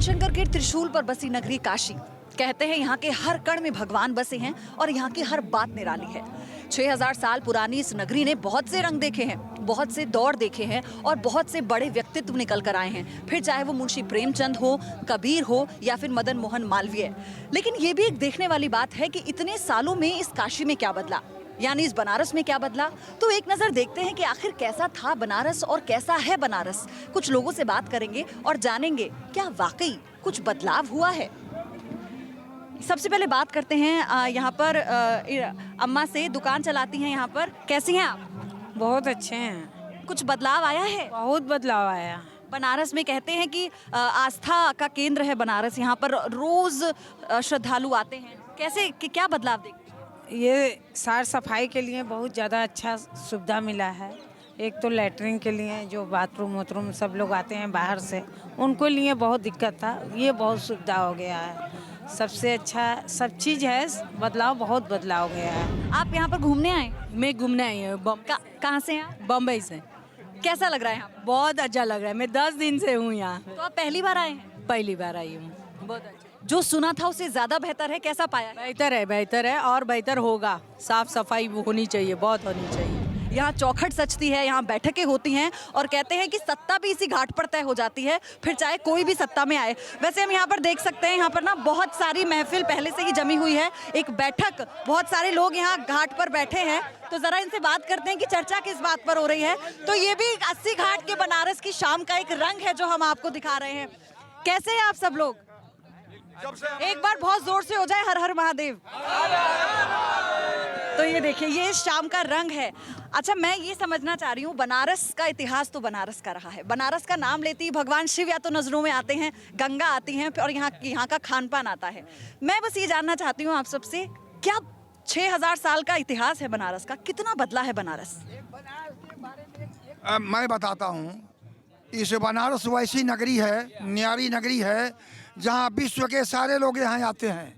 शंकर के त्रिशूल पर बसी नगरी काशी। कहते हैं यहाँ के हर कण में भगवान बसे हैं और यहाँ की हर बात निराली है। 6000 साल पुरानी इस नगरी ने बहुत से रंग देखे हैं, बहुत से दौर देखे हैं और बहुत से बड़े व्यक्तित्व निकल कर आए हैं, फिर चाहे वो मुंशी प्रेमचंद हो, कबीर हो या फिर मदन मोहन मालवीय। लेकिन ये भी एक देखने वाली बात है कि इतने सालों में इस काशी में क्या बदला, यानी इस बनारस में क्या बदला। तो एक नजर देखते हैं कि आखिर कैसा था बनारस और कैसा है बनारस। कुछ लोगों से बात करेंगे और जानेंगे क्या वाकई कुछ बदलाव हुआ है। सबसे पहले बात करते हैं यहाँ पर अम्मा से, दुकान चलाती हैं यहाँ पर। कैसी हैं आप? बहुत अच्छे हैं। कुछ बदलाव आया है? बहुत बदलाव आया। बनारस में कहते हैं कि आस्था का केंद्र है बनारस, यहाँ पर रोज श्रद्धालु आते हैं। कैसे क्या बदलाव देखते हैं? ये साफ सफाई के लिए बहुत ज़्यादा अच्छा सुविधा मिला है। एक तो लैटरिन के लिए जो बाथरूम वाथरूम सब लोग आते हैं बाहर से, उनको लिए बहुत दिक्कत था, ये बहुत सुविधा हो गया है। सबसे अच्छा सब चीज़ है, बदलाव बहुत बदलाव हो गया है। आप यहाँ पर घूमने आए? मैं घूमने आई हूँ। कहाँ से हैं आप? बम्बई से। कैसा लग रहा है यहाँ पर? बहुत अच्छा लग रहा है। मैं 10 दिन से हूँ यहाँ। तो आप पहली बार आए हैं? पहली बार आई हूँ। बहुत अच्छा। जो सुना था उससे ज्यादा बेहतर है, कैसा पाया है? बेहतर है और बेहतर होगा। साफ सफाई होनी चाहिए, बहुत होनी चाहिए। यहाँ चौखट सजती है, यहाँ बैठकें होती हैं और कहते हैं कि सत्ता भी इसी घाट पर तय हो जाती है, फिर चाहे कोई भी सत्ता में आए। वैसे हम यहाँ पर देख सकते हैं, यहाँ पर ना बहुत सारी महफिल पहले से ही जमी हुई है, एक बैठक, बहुत सारे लोग यहाँ घाट पर बैठे हैं। तो जरा इनसे बात करते हैं कि चर्चा किस बात पर हो रही है। तो ये भी 80 घाट के बनारस की शाम का एक रंग है जो हम आपको दिखा रहे हैं। कैसे हैं आप सब लोग? एक बार बहुत जोर से हो जाए हर हर महादेव। तो ये देखिए, ये शाम का रंग है। अच्छा, मैं ये समझना चाह रही हूँ, बनारस का इतिहास तो बनारस का रहा है। बनारस का नाम लेते ही भगवान शिव या तो नजरों में आते हैं, गंगा आती हैं और यहाँ का खान पान आता है। मैं बस ये जानना चाहती हूँ आप सबसे, क्या 6000 साल का इतिहास है बनारस का, कितना बदला है बनारस? मैं बताता हूँ। इस बनारस वैसी नगरी है, न्यारी नगरी है, जहाँ विश्व के सारे लोग यहाँ आते हैं।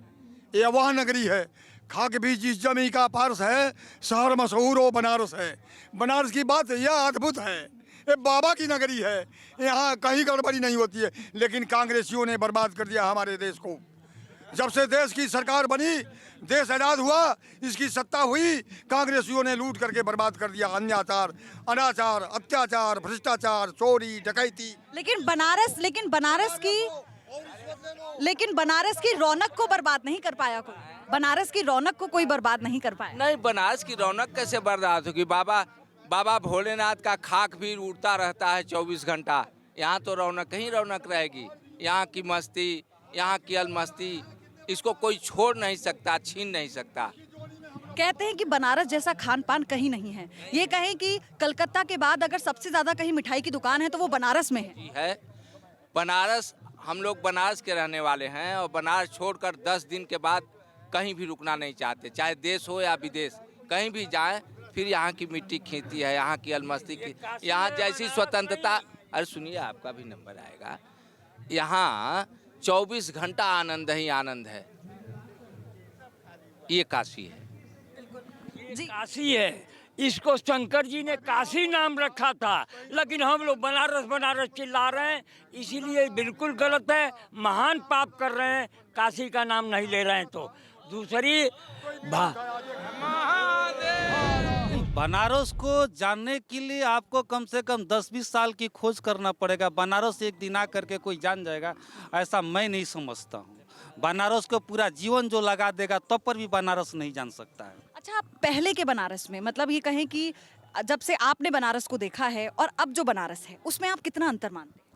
ये वह नगरी है, खाक भी जिस जमी का पारस है, शहर मशहूर हो बनारस है। बनारस की बात यह अद्भुत है, ये बाबा की नगरी है, यहाँ कहीं गड़बड़ी नहीं होती है। लेकिन कांग्रेसियों ने बर्बाद कर दिया हमारे देश को। जब से देश की सरकार बनी, देश आज़ाद हुआ, इसकी सत्ता हुई, कांग्रेसियों ने लूट करके बर्बाद कर दिया। अन्याचार, अनाचार, अत्याचार, भ्रष्टाचार, चोरी, डकैती। लेकिन बनारस की रौनक को बर्बाद नहीं कर पाया कोई। बनारस की रौनक को कोई बर्बाद नहीं कर पाया। नहीं, बनारस की रौनक कैसे बर्बाद होगी? बाबा भोलेनाथ का खाक भी उड़ता रहता है 24 घंटा। यहाँ तो रौनक ही रौनक रहेगी। यहाँ की मस्ती, यहाँ की अलमस्ती, इसको कोई छोड़ नहीं सकता, छीन नहीं सकता। कहते हैं कि बनारस जैसा खान पान कहीं नहीं है। ये कहें कि कलकत्ता के बाद अगर सबसे ज्यादा कहीं मिठाई की दुकान है तो वो बनारस में है। बनारस, हम लोग बनारस के रहने वाले हैं और बनारस छोड़कर 10 दिन के बाद कहीं भी रुकना नहीं चाहते, चाहे देश हो या विदेश, कहीं भी जाएं। फिर यहाँ की मिट्टी खेती है, यहाँ की अलमस्ती की, यहाँ जैसी स्वतंत्रता। अरे सुनिए, आपका भी नंबर आएगा। यहाँ 24 घंटा आनंद ही आनंद है। ये काशी है जी। काशी है, इसको शंकर जी ने काशी नाम रखा था, लेकिन हम लोग बनारस बनारस चिल्ला रहे हैं, इसीलिए बिल्कुल गलत है। महान पाप कर रहे हैं, काशी का नाम नहीं ले रहे हैं। तो दूसरी बनारस को जानने के लिए आपको कम से कम 10-20 साल की खोज करना पड़ेगा। बनारस एक दिन आ करके कोई जान जाएगा, ऐसा मैं नहीं समझता हूँ। बनारस को पूरा जीवन जो लगा देगा तब पर भी बनारस नहीं जान सकता है। अच्छा, आप पहले के बनारस में, मतलब ये कहें कि जब से आपने बनारस को देखा है और अब जो बनारस है, उसमें आप कितना अंतर मानते हैं?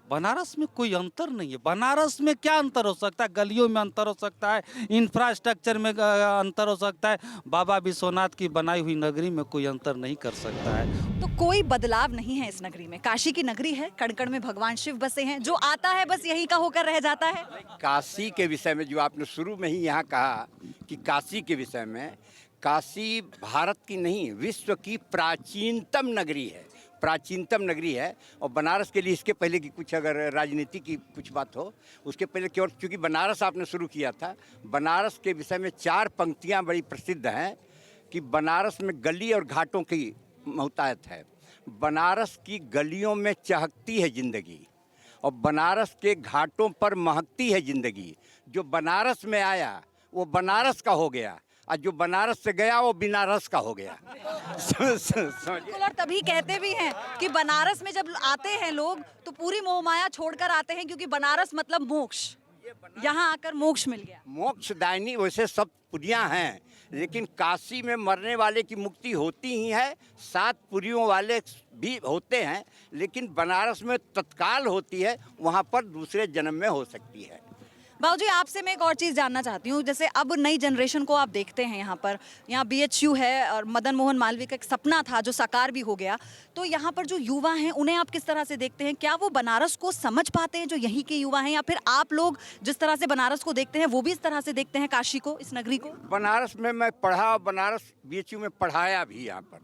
बनारस में कोई अंतर नहीं है। बनारस में क्या अंतर हो सकता है? गलियों में अंतर हो सकता है, इंफ्रास्ट्रक्चर में अंतर हो सकता है। बाबा विश्वनाथ की बनाई हुई नगरी में कोई अंतर नहीं कर सकता है। तो कोई बदलाव नहीं है इस नगरी में। काशी की नगरी है, कण-कण में भगवान शिव बसे हैं, जो आता है बस यही का होकर रह जाता है। काशी के विषय में जो आपने शुरू में ही यहाँ कहा कि काशी के विषय में, काशी भारत की नहीं, विश्व की प्राचीनतम नगरी है, प्राचीनतम नगरी है। और बनारस के लिए इसके पहले की कुछ अगर राजनीति की कुछ बात हो, उसके पहले क्योंकि बनारस आपने शुरू किया था, बनारस के विषय में 4 पंक्तियाँ बड़ी प्रसिद्ध हैं कि बनारस में गली और घाटों की मोहतायत है। बनारस की गलियों में चहकती है जिंदगी और बनारस के घाटों पर महकती है ज़िंदगी। जो बनारस में आया वो बनारस का हो गया, और जो बनारस से गया वो बिनारस का हो गया। बिल्कुल, और तभी कहते भी हैं कि बनारस में जब आते हैं लोग तो पूरी मोहमाया छोड़कर आते हैं, क्योंकि बनारस मतलब मोक्ष, यहाँ आकर मोक्ष मिल गया। मोक्षदायिनी वैसे सब पुरियाँ हैं, लेकिन काशी में मरने वाले की मुक्ति होती ही है, 7 पुरियों वाले भी होते हैं, लेकिन बनारस में तत्काल होती है, वहाँ पर दूसरे जन्म में हो सकती है। बाबूजी, आपसे मैं एक और चीज़ जानना चाहती हूँ। जैसे अब नई जनरेशन को आप देखते हैं यहाँ पर, यहाँ BHU है और मदन मोहन मालवीय का एक सपना था जो साकार भी हो गया, तो यहाँ पर जो युवा हैं उन्हें आप किस तरह से देखते हैं? क्या वो बनारस को समझ पाते हैं जो यहीं के युवा हैं, या फिर आप लोग जिस तरह से बनारस को देखते हैं वो भी इस तरह से देखते हैं काशी को, इस नगरी को? बनारस में मैं पढ़ा, बनारस BHU में पढ़ाया भी। यहाँ पर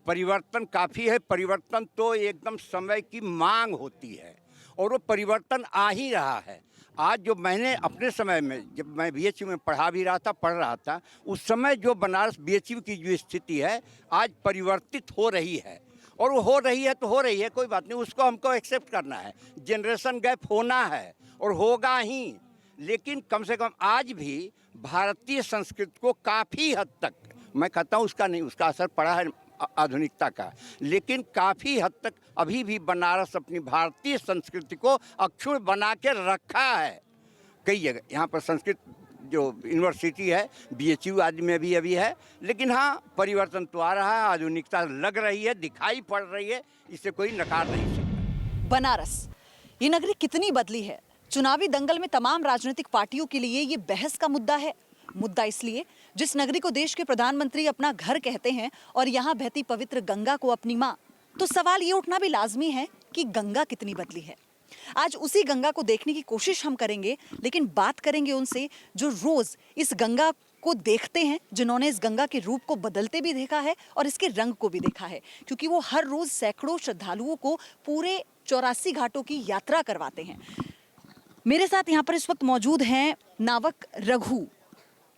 परिवर्तन काफ़ी है। परिवर्तन तो एकदम समय की मांग होती है, और वो परिवर्तन आ ही रहा है। आज जो मैंने अपने समय में, जब मैं BHU में पढ़ रहा था, उस समय जो बनारस BHU की जो स्थिति है आज परिवर्तित हो रही है, और वो हो रही है तो हो रही है, कोई बात नहीं, उसको हमको एक्सेप्ट करना है। जनरेशन गैप होना है और होगा ही, लेकिन कम से कम आज भी भारतीय संस्कृति को काफ़ी हद तक, मैं कहता हूँ उसका नहीं, उसका असर पड़ा है आधुनिकता का, लेकिन काफ़ी हद तक अभी भी बनारस अपनी भारतीय संस्कृति को अक्षुण्ण बना के रखा है। कई जगह यहाँ पर संस्कृत जो यूनिवर्सिटी है BHU आदि में भी अभी है, लेकिन हाँ परिवर्तन तो आ रहा है, आधुनिकता लग रही है, दिखाई पड़ रही है, इसे कोई नकार नहीं सकता। बनारस, ये नगरी कितनी बदली है। चुनावी दंगल में तमाम राजनीतिक पार्टियों के लिए ये बहस का मुद्दा है। मुद्दा इसलिए, जिस नगरी को देश के प्रधानमंत्री अपना घर कहते हैं और यहाँ बहती पवित्र गंगा को अपनी माँ, तो सवाल ये उठना भी लाजमी है कि गंगा कितनी बदली है। आज उसी गंगा को देखने की कोशिश हम करेंगे, लेकिन बात करेंगे उनसे जो रोज इस गंगा को देखते हैं, जिन्होंने इस गंगा के रूप को बदलते भी देखा है और इसके रंग को भी देखा है, क्योंकि वो हर रोज सैकड़ों श्रद्धालुओं को पूरे 84 घाटों की यात्रा करवाते हैं। मेरे साथ यहाँ पर इस वक्त मौजूद हैं नावक रघु,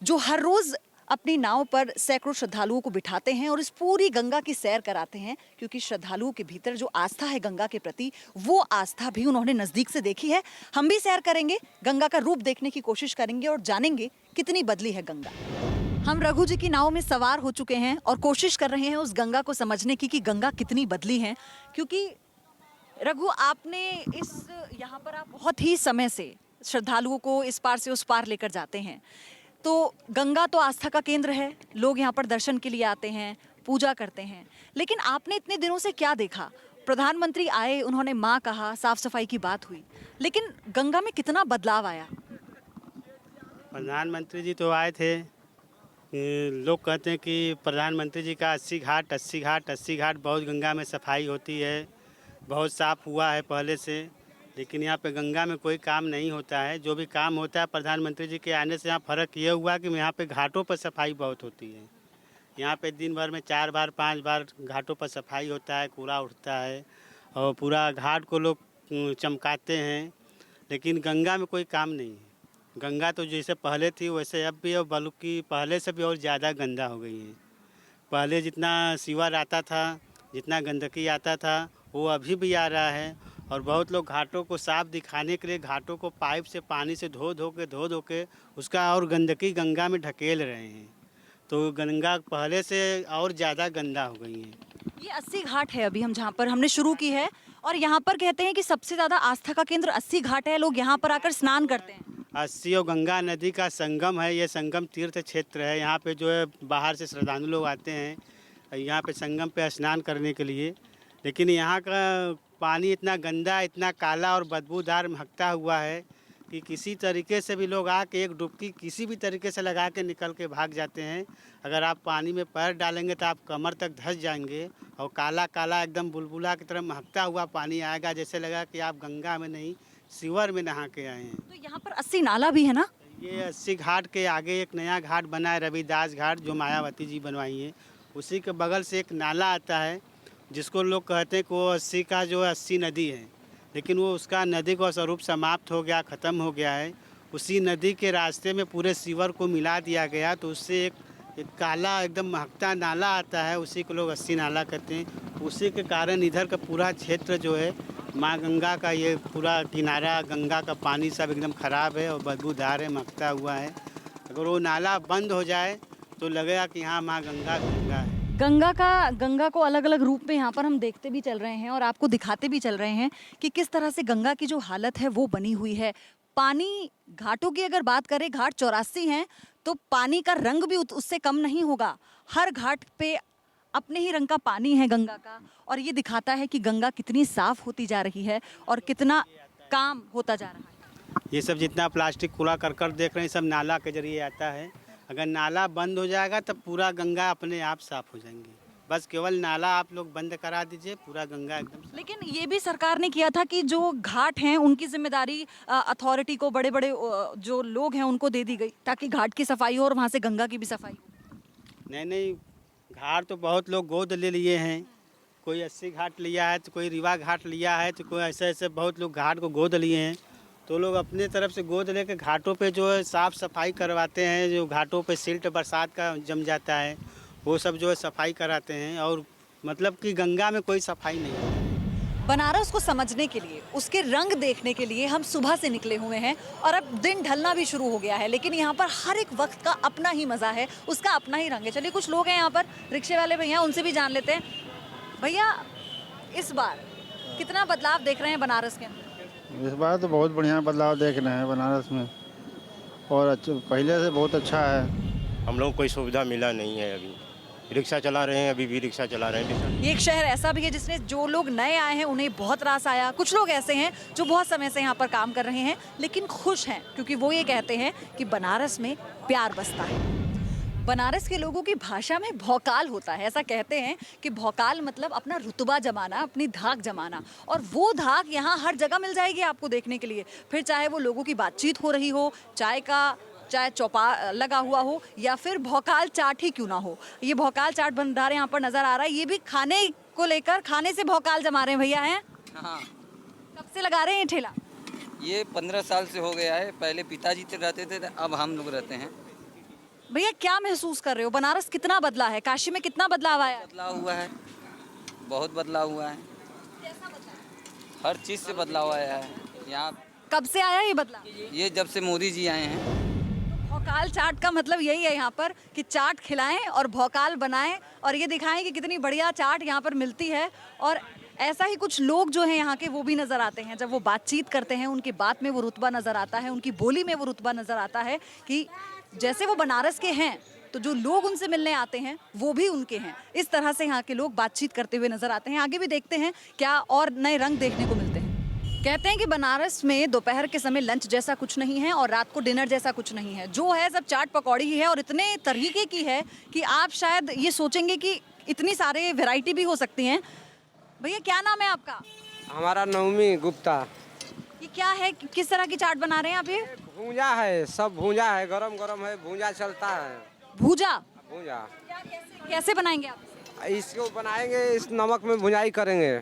जो हर रोज अपनी नाव पर सैकड़ों श्रद्धालुओं को बिठाते हैं और इस पूरी गंगा की सैर कराते हैं, क्योंकि श्रद्धालुओं के भीतर जो आस्था है गंगा के प्रति, वो आस्था भी उन्होंने नजदीक से देखी है। हम भी सैर करेंगे, गंगा का रूप देखने की कोशिश करेंगे और जानेंगे कितनी बदली है गंगा। हम रघु जी की नाव में सवार हो चुके हैं और कोशिश कर रहे हैं उस गंगा को समझने की कि गंगा कितनी बदली है। क्योंकि रघु, आपने इस यहाँ पर आप बहुत ही समय से श्रद्धालुओं को इस पार से उस पार लेकर जाते हैं, तो गंगा तो आस्था का केंद्र है, लोग यहाँ पर दर्शन के लिए आते हैं, पूजा करते हैं, लेकिन आपने इतने दिनों से क्या देखा? प्रधानमंत्री आए, उन्होंने माँ कहा, साफ सफाई की बात हुई, लेकिन गंगा में कितना बदलाव आया? प्रधानमंत्री जी तो आए थे, लोग कहते हैं कि प्रधानमंत्री जी का 80 घाट बहुत गंगा में सफाई होती है, बहुत साफ हुआ है पहले से, लेकिन यहाँ पे गंगा में कोई काम नहीं होता है। जो भी काम होता है प्रधानमंत्री जी के आने से यहाँ फ़र्क ये हुआ कि यहाँ पे घाटों पर सफाई बहुत होती है। यहाँ पे दिन भर में 4 बार 5 बार घाटों पर सफाई होता है, कूड़ा उठता है और पूरा घाट को लोग चमकाते हैं, लेकिन गंगा में कोई काम नहीं है। गंगा तो जैसे पहले थी वैसे अब भी, और बल्कि पहले से भी और ज़्यादा गंदा हो गई है। पहले जितना सीवर आता था, जितना गंदगी आता था, वो अभी भी आ रहा है, और बहुत लोग घाटों को साफ दिखाने के लिए घाटों को पाइप से पानी से धो धो के उसका और गंदगी गंगा में ढकेल रहे हैं, तो गंगा पहले से और ज़्यादा गंदा हो गई है। ये 80 घाट है अभी हम जहाँ पर हमने शुरू की है, और यहाँ पर कहते हैं कि सबसे ज़्यादा आस्था का केंद्र 80 घाट है, लोग यहाँ पर आकर स्नान करते हैं। 80 और गंगा नदी का संगम है, ये संगम तीर्थ क्षेत्र है। यहाँ पे जो है बाहर से श्रद्धालु लोग आते हैं यहाँ पे संगम पे स्नान करने के लिए, लेकिन यहाँ का पानी इतना गंदा, इतना काला और बदबूदार महकता हुआ है कि किसी तरीके से भी लोग आके एक डुबकी किसी भी तरीके से लगा के निकल के भाग जाते हैं। अगर आप पानी में पैर डालेंगे तो आप कमर तक धंस जाएंगे, और काला काला एकदम बुलबुला की तरह महकता हुआ पानी आएगा, जैसे लगा कि आप गंगा में नहीं सीवर में नहा के आए हैं। तो यहाँ पर 80 नाला भी है ना? ये 80 घाट के आगे एक नया घाट बना है, रविदास घाट, जो मायावती जी बनवाई है। उसी के बगल से एक नाला आता है जिसको लोग कहते हैं कि वो 80 का जो 80 नदी है, लेकिन वो उसका नदी का स्वरूप समाप्त हो गया, ख़त्म हो गया है। उसी नदी के रास्ते में पूरे सीवर को मिला दिया गया, तो उससे एक काला एकदम महकता नाला आता है, उसी को लोग 80 नाला कहते हैं। उसी के कारण इधर का पूरा क्षेत्र जो है माँ गंगा का ये पूरा किनारा, गंगा का पानी सब एकदम ख़राब है और बदबूदार है, महकता हुआ है। अगर वो नाला बंद हो जाए तो लगेगा कि हाँ माँ गंगा गंगा है। गंगा को अलग अलग रूप में यहाँ पर हम देखते भी चल रहे हैं और आपको दिखाते भी चल रहे हैं कि किस तरह से गंगा की जो हालत है वो बनी हुई है। पानी, घाटों की अगर बात करें, घाट 84 हैं, तो पानी का रंग भी उससे कम नहीं होगा। हर घाट पे अपने ही रंग का पानी है गंगा का, और ये दिखाता है कि गंगा कितनी साफ होती जा रही है और कितना काम होता जा रहा है। ये सब जितना प्लास्टिक कूड़ा करकट देख रहे हैं सब नाला के जरिए आता है। अगर नाला बंद हो जाएगा तब पूरा गंगा अपने आप साफ हो जाएंगी। बस केवल नाला आप लोग बंद करा दीजिए, पूरा गंगा एकदम। लेकिन ये भी सरकार ने किया था कि जो घाट हैं उनकी जिम्मेदारी अथॉरिटी को, बड़े बड़े जो लोग हैं उनको दे दी गई, ताकि घाट की सफाई हो और वहाँ से गंगा की भी सफाई हो। नहीं, घाट तो बहुत लोग गोद ले लिए हैं। कोई 80 घाट लिया है तो कोई रीवा घाट लिया है, तो कोई ऐसे बहुत लोग घाट को गोद लिए हैं। तो लोग अपने तरफ से गोद लेकर घाटों पे जो है साफ़ सफाई करवाते हैं। जो घाटों पे सिल्ट बरसात का जम जाता है वो सब जो है सफाई कराते हैं, और मतलब कि गंगा में कोई सफाई नहीं है। बनारस को समझने के लिए, उसके रंग देखने के लिए हम सुबह से निकले हुए हैं और अब दिन ढलना भी शुरू हो गया है, लेकिन यहाँ पर हर एक वक्त का अपना ही मज़ा है, उसका अपना ही रंग है। चलिए कुछ लोग हैं यहाँ पर, रिक्शे वाले भैया, उनसे भी जान लेते हैं। भैया, इस बार कितना बदलाव देख रहे हैं बनारस के अंदर? इस बार तो बहुत बढ़िया बदलाव देख रहे हैं बनारस में, और पहले से बहुत अच्छा है। हम लोग को कोई सुविधा मिला नहीं है। अभी रिक्शा चला रहे हैं, अभी भी रिक्शा चला रहे हैं। ये एक शहर ऐसा भी है जिसने, जो लोग नए आए हैं उन्हें बहुत रास आया। कुछ लोग ऐसे हैं जो बहुत समय से यहाँ पर काम कर रहे हैं लेकिन खुश हैं, क्योंकि वो ये कहते हैं कि बनारस में प्यार बसता है। बनारस के लोगों की भाषा में भौकाल होता है। ऐसा कहते हैं कि भौकाल मतलब अपना रुतबा जमाना, अपनी धाक जमाना, और वो धाक यहाँ हर जगह मिल जाएगी आपको देखने के लिए। फिर चाहे वो लोगों की बातचीत हो रही हो, चाहे चौपा लगा हुआ हो, या फिर भौकाल चाट ही क्यों ना हो। ये भौकाल चाट भंडार यहाँ पर नजर आ रहा है। ये भी खाने को लेकर, खाने से भौकाल जमा रहे हैं भैया हैं। हाँ, कब से लगा रहे हैं ये ठेला? ये 15 साल से हो गया है। पहले पिताजी रहते थे, अब हम लोग रहते हैं। भैया, क्या महसूस कर रहे हो? बनारस कितना बदला है? काशी में कितना बदलाव आया? बदलाव हुआ है, बहुत बदलाव हुआ है। हर चीज़ से बदलाव आया है यहाँ। कब से आया ये बदलाव? ये जब से मोदी जी आए हैं। भौकाल चाट का मतलब यही है यहाँ पर कि चाट खिलाएं और भौकाल बनाएं और ये दिखाएं कि कितनी बढ़िया चाट यहाँ पर मिलती है। और ऐसा ही कुछ लोग जो हैं यहाँ के, वो भी नज़र आते हैं। जब वो बातचीत करते हैं, उनकी बात में वो रुतबा नज़र आता है, उनकी बोली में वो रुतबा नज़र आता है कि जैसे वो बनारस के हैं तो जो लोग उनसे मिलने आते हैं वो भी उनके हैं। इस तरह से यहाँ के लोग बातचीत करते हुए नज़र आते हैं। आगे भी देखते हैं क्या और नए रंग देखने को मिलते हैं। कहते हैं कि बनारस में दोपहर के समय लंच जैसा कुछ नहीं है और रात को डिनर जैसा कुछ नहीं है। जो है सब चाट पकौड़ी ही है, और इतने तरीके की है कि आप शायद ये सोचेंगे कि इतनी सारे वैरायटी भी हो सकती हैं। भैया, क्या नाम है आपका? हमारा नवमी गुप्ता। ये क्या है, किस तरह की चाट बना रहे हैं आप? ये भूंजा है, सब भूंजा है, गरम गरम है, भूंजा चलता है। भूजा कैसे बनाएंगे आप? इसको बनाएंगे, इस नमक में भुंजाई करेंगे।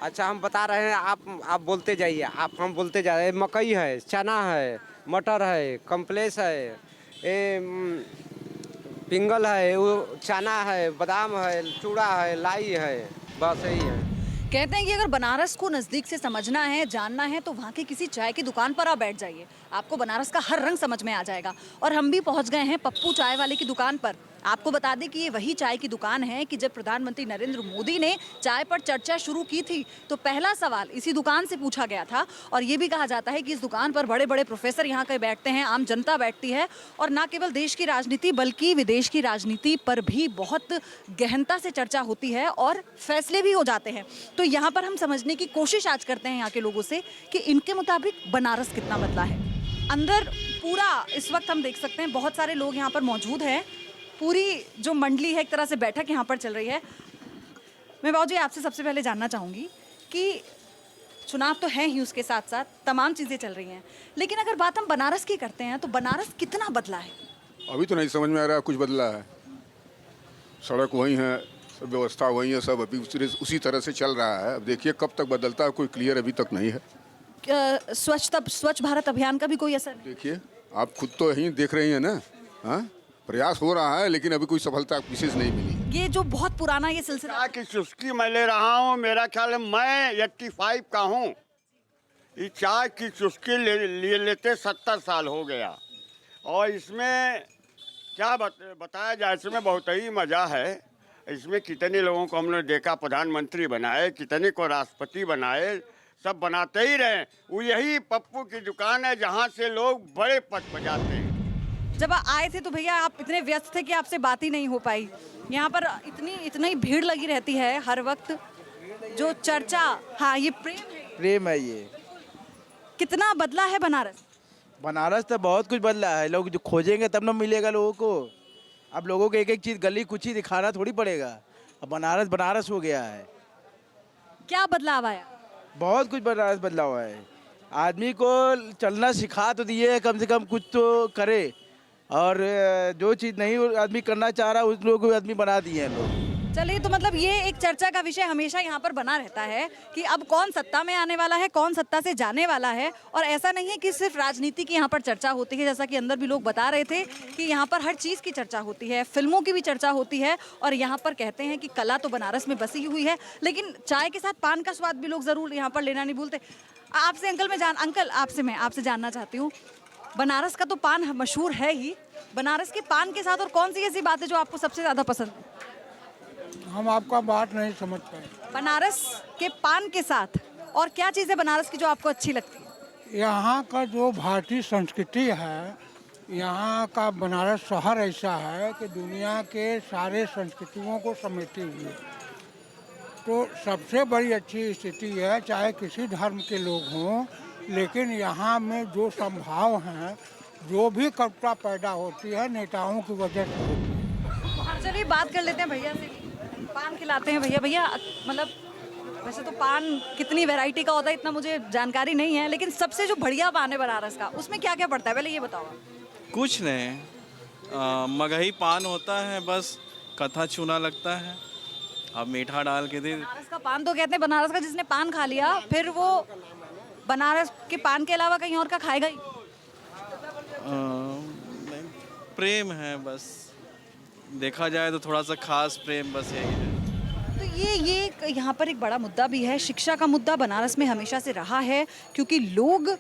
अच्छा, हम बता रहे हैं, आप बोलते जाइए, हम बोलते जा रहे हैं। मकई है, चना है, मटर है, कम्प्लेस है, पिंगल है, वो चना है, बादाम है, चूड़ा है, लाई है, बस यही है। कहते हैं कि अगर बनारस को नज़दीक से समझना है, जानना है, तो वहाँ की किसी चाय की दुकान पर आप बैठ जाइए, आपको बनारस का हर रंग समझ में आ जाएगा। और हम भी पहुँच गए हैं पप्पू चाय वाले की दुकान पर। आपको बता दें कि ये वही चाय की दुकान है कि जब प्रधानमंत्री नरेंद्र मोदी ने चाय पर चर्चा शुरू की थी तो पहला सवाल इसी दुकान से पूछा गया था। और ये भी कहा जाता है कि इस दुकान पर बड़े बड़े प्रोफेसर यहाँ के बैठते हैं, आम जनता बैठती है, और ना केवल देश की राजनीति बल्कि विदेश की राजनीति पर भी बहुत गहनता से चर्चा होती है और फैसले भी हो जाते हैं। तो यहाँ पर हम समझने की कोशिश आज करते हैं यहाँ के लोगों से कि इनके मुताबिक बनारस कितना बदला है। अंदर पूरा इस वक्त हम देख सकते हैं बहुत सारे लोग यहाँ पर मौजूद हैं। पूरी जो मंडली है, एक तरह से बैठक यहाँ पर चल रही है। मैं बाबू जी आपसे सबसे पहले जानना चाहूँगी कि चुनाव तो है ही, उसके साथ साथ तमाम चीज़ें चल रही हैं, लेकिन अगर बात हम बनारस की करते हैं तो बनारस कितना बदला है? अभी तो नहीं समझ में आ रहा कुछ बदला है। सड़क वही है, सब व्यवस्था वही है, सब अभी उसी तरह से चल रहा है। अब देखिए कब तक बदलता है, कोई क्लियर अभी तक नहीं है। स्वच्छ भारत अभियान का भी कोई असर नहीं? देखिए आप खुद तो यही देख रही हैं ना, हाँ, प्रयास हो रहा है लेकिन अभी कोई सफलता विशेष नहीं मिली है। ये जो बहुत पुराना ये सिलसिला चाय की चुस्की मैं ले रहा हूँ, मेरा ख्याल है मैं 85 का हूँ। ये चाय की चुस्की लेते 70 साल हो गया और इसमें क्या बताया जाए, इसमें बहुत ही मज़ा है। इसमें कितने लोगों को हमने देखा प्रधानमंत्री बनाए, कितने को राष्ट्रपति बनाए, सब बनाते ही रहे। वो यही पप्पू की दुकान है जहाँ से लोग बड़े पद बजाते हैं। जब आए थे तो भैया आप इतने व्यस्त थे कि आपसे बात ही नहीं हो पाई। यहाँ पर इतनी भीड़ लगी रहती है हर वक्त, जो चर्चा। हाँ, ये प्रेम है। ये कितना बदला है बनारस? बनारस तो बहुत कुछ बदला है। लोग जो खोजेंगे तब ना मिलेगा लोगों को। अब लोगों को एक एक चीज़ गली कुछ ही दिखाना थोड़ी पड़ेगा। अब बनारस बनारस हो गया है। क्या बदलाव आया? बहुत कुछ बनारस बदला हुआ है। आदमी को चलना सिखा तो दिए, कम से कम कुछ तो करे। और जो चीज़ नहीं आदमी करना चाह रहा उस लोगों को आदमी बना दिए हैं लोग। चलिए, तो मतलब ये एक चर्चा का विषय हमेशा यहाँ पर बना रहता है कि अब कौन सत्ता में आने वाला है, कौन सत्ता से जाने वाला है। और ऐसा नहीं है कि सिर्फ राजनीति की यहाँ पर चर्चा होती है, जैसा कि अंदर भी लोग बता रहे थे कि यहाँ पर हर चीज़ की चर्चा होती है, फिल्मों की भी चर्चा होती है। और यहाँ पर कहते हैं कि कला तो बनारस में बसी हुई है, लेकिन चाय के साथ पान का स्वाद भी लोग ज़रूर यहाँ पर लेना नहीं भूलते। आपसे अंकल आपसे जानना चाहती हूँ, बनारस का तो पान मशहूर है ही, बनारस के पान के साथ और कौन सी ऐसी बात है जो आपको सबसे ज़्यादा पसंद है? हम आपका बात नहीं समझ पाए। बनारस के पान के साथ और क्या चीज़ है बनारस की जो आपको अच्छी लगती है? यहाँ का जो भारतीय संस्कृति है, यहाँ का बनारस शहर ऐसा है कि दुनिया के सारे संस्कृतियों को समेटे हुए। तो सबसे बड़ी अच्छी स्थिति है, चाहे किसी धर्म के लोग हों, लेकिन यहाँ में जो संभाव हैं, जो भी कटुता पैदा होती है, नेताओं की वजह से होती है। चलिए बात कर लेते हैं भैया से। पान खिलाते हैं भैया मतलब वैसे तो पान कितनी वैरायटी का होता है इतना मुझे जानकारी नहीं है, लेकिन सबसे जो बढ़िया पान है बनारस का, उसमें क्या क्या पड़ता है पहले ये बताओ। कुछ नहीं, मगही पान होता है, बस कथा चूना लगता है, अब मीठा डाल के दे। बनारस का पान तो कहते हैं बनारस का जिसने पान खा लिया फिर वो बनारस के पान के अलावा कहीं और का खाएगा ही। प्रेम है बस, देखा जाए तो थोड़ा सा खास प्रेम बस यही है। तो ये यहाँ पर एक बड़ा मुद्दा भी है, शिक्षा का मुद्दा बनारस में हमेशा से रहा है, क्योंकि लोग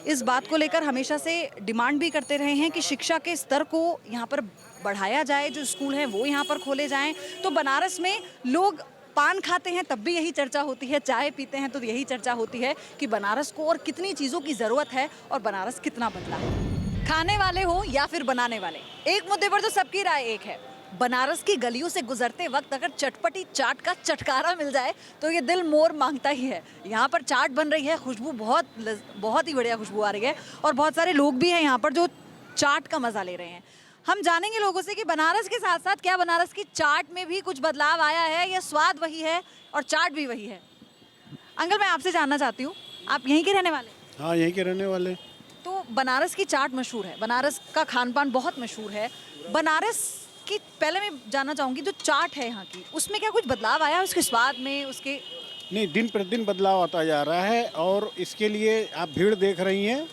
इस बात को लेकर हमेशा से डिमांड भी करते रहे हैं कि शिक्षा के स्तर को यहाँ पर बढ़ाया जाए, जो स्कूल हैं वो यहाँ पर खोले जाएं। तो बनारस में लोग पान खाते हैं तब भी यही चर्चा होती है, चाय पीते हैं तो यही चर्चा होती है कि बनारस को और कितनी चीज़ों की ज़रूरत है और बनारस कितना बदला है। खाने वाले हो या फिर बनाने वाले, एक मुद्दे पर तो सबकी राय एक है, बनारस की गलियों से गुजरते वक्त अगर चटपटी चाट का चटकारा मिल जाए तो ये दिल मोर मांगता ही है। यहाँ पर चाट बन रही है, खुशबू बहुत ही बढ़िया खुशबू आ रही है और बहुत सारे लोग भी हैं यहाँ पर जो चाट का मज़ा ले रहे हैं। हम जानेंगे लोगों से कि बनारस के साथ साथ क्या बनारस की चाट में भी कुछ बदलाव आया है या स्वाद वही है और चाट भी वही है। अंकल, मैं आपसे जानना चाहती हूँ, आप यहीं के रहने वाले? हाँ, यहीं के रहने वाले। तो बनारस की चाट मशहूर है, बनारस का खान पान बहुत मशहूर है। बनारस की पहले मैं जानना चाहूँगी, जो चाट है यहाँ की, उसमें क्या कुछ बदलाव आया है उसके स्वाद में? उसके नहीं, दिन प्रतिदिन बदलाव आता जा रहा है और इसके लिए आप भीड़ देख रही हैं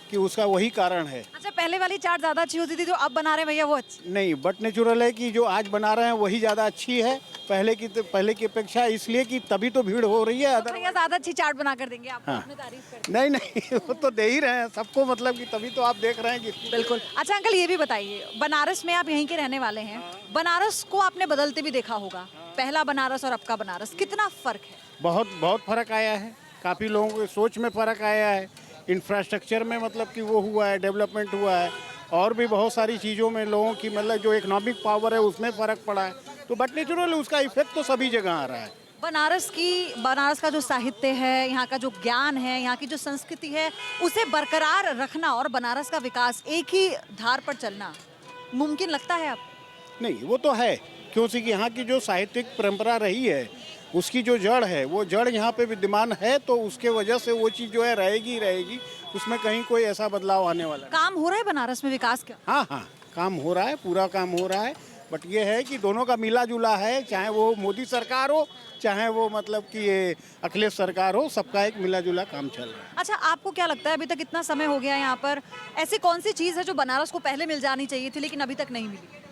कि उसका वही कारण है। अच्छा, पहले वाली चाट ज़्यादा अच्छी होती थी जो अब बना रहे हैं भैया वो अच्छी नहीं, बट नेचुरल है कि जो आज बना रहे हैं वही ज़्यादा अच्छी है पहले की अपेक्षा, इसलिए कि तभी तो भीड़ हो रही है। तो भैया ज़्यादा अच्छी चाट बना कर देंगे आपको? हाँ। अपनी तारीफ करते नहीं वो तो दे ही रहे हैं सबको, मतलब कि तभी तो आप देख रहे हैं कि बिल्कुल। अच्छा अंकल, ये भी बताइए, बनारस में आप यहीं के रहने वाले हैं, बनारस को आपने बदलते भी देखा होगा, पहला बनारस और अब का बनारस, कितना फ़र्क है? बहुत फ़र्क आया है, काफ़ी लोगों की सोच में फ़र्क आया है, इंफ्रास्ट्रक्चर में मतलब कि वो हुआ है, डेवलपमेंट हुआ है, और भी बहुत सारी चीज़ों में लोगों की मतलब जो इकोनॉमिक पावर है उसमें फ़र्क पड़ा है। तो बट नेचुरल उसका इफेक्ट तो सभी जगह आ रहा है। बनारस का जो साहित्य है, यहाँ का जो ज्ञान है, यहाँ की जो संस्कृति है, उसे बरकरार रखना और बनारस का विकास एक ही धार पर चलना मुमकिन लगता है आप? नहीं, वो तो है, क्योंकि यहाँ की जो साहित्यिक परंपरा रही है उसकी जो जड़ है वो जड़ यहाँ पे विद्यमान है, तो उसके वजह से वो चीज़ जो है रहेगी, उसमें कहीं कोई ऐसा बदलाव आने वाला। काम हो रहा है बनारस में विकास का? हाँ, काम हो रहा है, पूरा काम हो रहा है, बट ये है कि दोनों का मिला जुला है, चाहे वो मोदी सरकार हो चाहे वो मतलब कि ये अखिलेश सरकार हो, सबका एक मिला जुला काम चल रहा है। अच्छा, आपको क्या लगता है अभी तक इतना समय हो गया यहाँ पर, ऐसी कौन सी चीज़ है जो बनारस को पहले मिल जानी चाहिए थी लेकिन अभी तक नहीं मिली?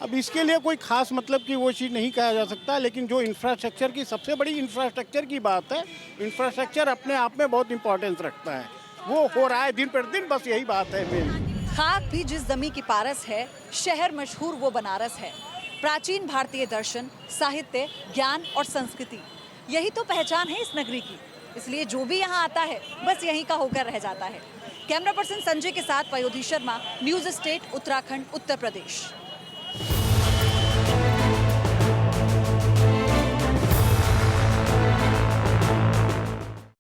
अब इसके लिए कोई खास मतलब की वो चीज़ नहीं कहा जा सकता, लेकिन जो इंफ्रास्ट्रक्चर की सबसे बड़ी इंफ्रास्ट्रक्चर की बात है, इंफ्रास्ट्रक्चर अपने आप में बहुत इंपॉर्टेंस रखता है, वो हो रहा है दिन प्रतिदिन, बस यही बात है मेन। खाक भी जिस जमी की पारस है, शहर मशहूर वो बनारस है। प्राचीन भारतीय दर्शन, साहित्य, ज्ञान और संस्कृति, यही तो पहचान है इस नगरी की। इसलिए जो भी यहाँ आता है बस यहीं का होकर रह जाता है। कैमरा पर्सन संजय के साथ पयोधी शर्मा, न्यूज़ स्टेट, उत्तराखंड, उत्तर प्रदेश।